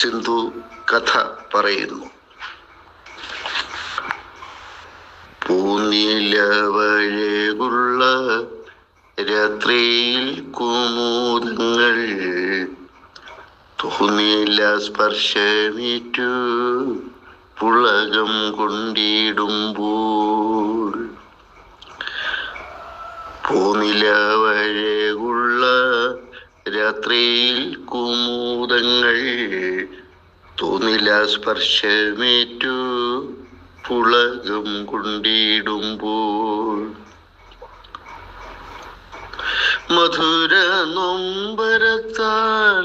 സിന്ധു കഥ പറയുന്നു. പൂനിലവഴകുള്ള രാത്രിയിൽ കുമുദങ്ങൾ തോന്നില്ല സ്പർശമേറ്റു പുളകം കൊണ്ടിടുമ്പോൾ. പൂനിലവഴകുള്ള രാത്രിയിൽ കുമുദങ്ങൾ തോന്നില്ല സ്പർശമേറ്റു പുളകം കൊണ്ടിടുമ്പോൾ. മധുര നൊമ്പരത്താൽ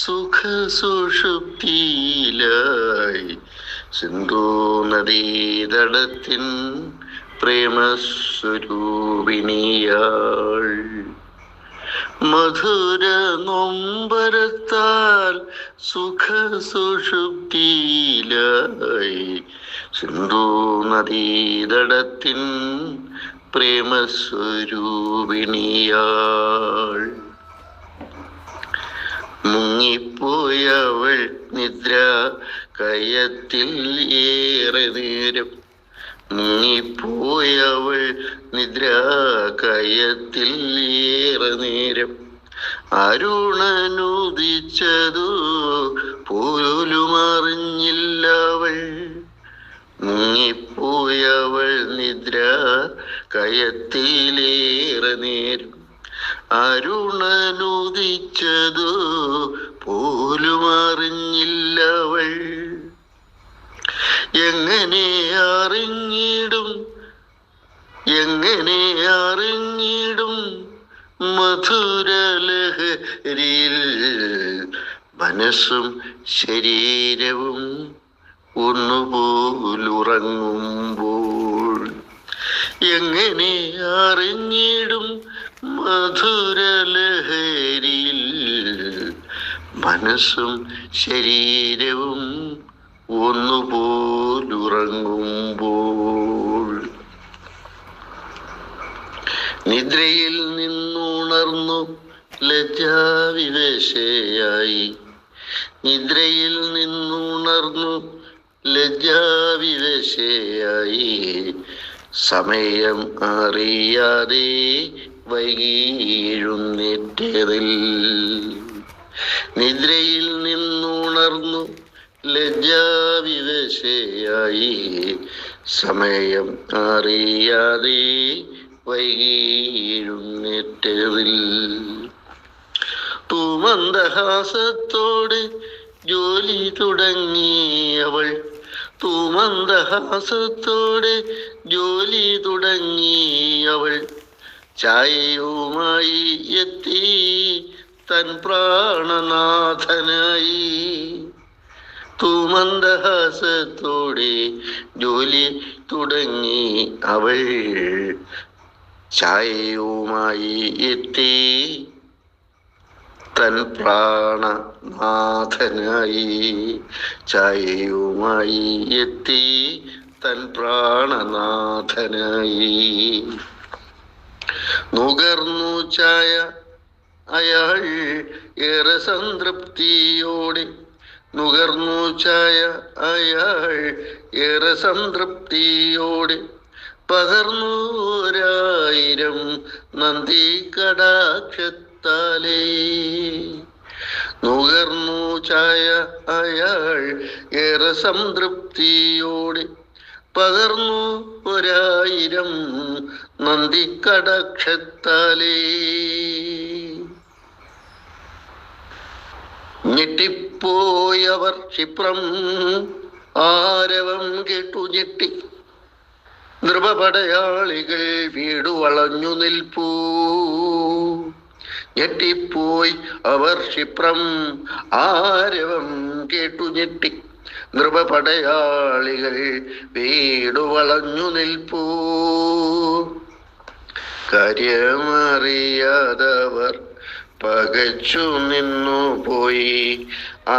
സുഖസുഷുപ്തിയിലായി സിന്ധു നദീതടത്തിൻ പ്രേമസ്വരൂപിണിയാൾ. മധുര നൊമ്പരത്താൽ സുഖസുഷുപ്തിയിലായി സിന്ധു നദീതടത്തിൻ പ്രേമസ്വരൂപിണിയാൾ. മുങ്ങിപ്പോയവൾ നിദ്ര കയത്തിൽ ഏറെ നേരം. മുങ്ങിപ്പോയവൾ നിദ്ര കയത്തിൽ ഏറെ നേരം. അരുണനുദിച്ചതു പോലും അറിഞ്ഞില്ലവൾ. മുങ്ങിപ്പോയവൾ നിദ്ര കയത്തിലേറെ നേരം. അരുണനുദിച്ചതു പോലും അറിഞ്ഞില്ലവൾ. എങ്ങനെ അറിഞ്ഞിടും മധുരലഹരിയിൽ മനസ്സും ശരീരവും ഒന്നുപോലുറങ്ങുമ്പോൾ. എങ്ങനെ അറിഞ്ഞിടും മധുരലഹരിയിൽ മനസ്സും ശരീരവും ഒന്നുപോലുറങ്ങുമ്പോൾ. നിദ്രയിൽ നിന്നുണർന്നു ലജ്ജാവിവശയായി. നിദ്രയിൽ നിന്നുണർന്നു ലജ്ജാവിവശയായി സമയം അറിയാതെ വൈകിയെഴുന്നേറ്റതിൽ. നിദ്രയിൽ നിന്നുണർന്നു ലജ്ജാവിവശയായി സമയം അറിയാതെ വൈകിയെഴുന്നേറ്റതിൽ. തൂമന്ദഹാസത്തോടെ ജോലി തുടങ്ങിയവൾ. തൂമന്ദഹാസത്തോടെ ജോലി തുടങ്ങിയവൾ ചായയുമായി എത്തി തൻ പ്രാണനാഥനായി. തൂമന്ദഹാസത്തോടെ ജോലി തുടങ്ങി അവൾ ചായയുമായി എത്തി തൻ പ്രാണനാഥനായി. ചായയുമായി എത്തി തൻ പ്രാണനാഥനായി. നുകർന്നു ചായ അയാൾ ഏറെ സംതൃപ്തിയോടെ. നുകർന്നു ചായ അയാൾ ഏറെ സംതൃപ്തിയോടെ. പകർന്നു 1000 നന്ദി കടാക്ഷത്താലേ. നുകർന്നു ചായ അയാൾ ഏറെ സംതൃപ്തിയോടെ. പകർന്നു 1000 നന്ദി കടാക്ഷത്താലേ. ഞെട്ടിപ്പോയവർ ക്ഷിപ്രം ആരവം കേട്ടു ഞെട്ടി. നൃപപടയാളികൾ വീടു വളഞ്ഞു നിൽപ്പൂ. ഞെട്ടിപ്പോയി അവർ ക്ഷിപ്രം ആരവം കേട്ടു ഞെട്ടി. നൃപപടയാളികൾ വീടു വളഞ്ഞു നിൽപ്പൂ. കാര്യമറിയാതവർ പകച്ചു നിന്നു പോയി.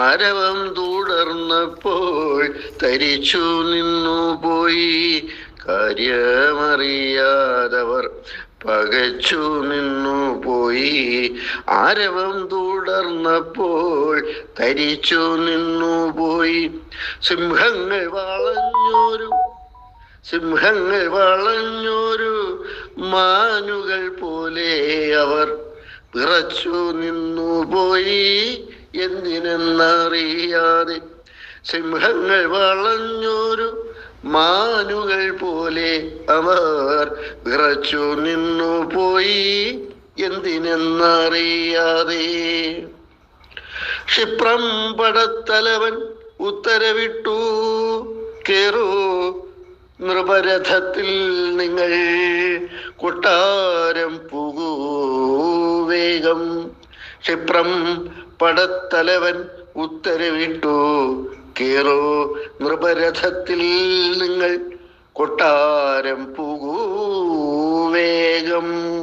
ആരവം തുടർന്നപ്പോൾ തരിച്ചു നിന്നു പോയി. കാര്യമറിയാതവർ പകച്ചു നിന്നു പോയി. ആരവം തുടർന്നപ്പോൾ തരിച്ചു നിന്നു പോയി. സിംഹങ്ങൾ വളഞ്ഞൊരു മാനുകൾ പോലെ അവർ വിറച്ചു നിന്നു പോയി എന്തിനെന്നറിയാതെ. സിംഹങ്ങൾ വളഞ്ഞൊരു മാനുകൾ പോലെ അവർ വിറച്ചു നിന്നു പോയി എന്തിനെന്നറിയാതെ. ക്ഷിപ്രം പടത്തലവൻ ഉത്തരവിട്ടു, കേറൂ നൃപരഥത്തിൽ നിങ്ങൾ, കൊട്ടാരം പുകൂ വേഗം. ക്ഷിപ്രം പടത്തലവൻ ഉത്തരവിട്ടു, കേറൂ നൃപരഥത്തിൽ നിങ്ങൾ, കൊട്ടാരം പുകൂ വേഗം.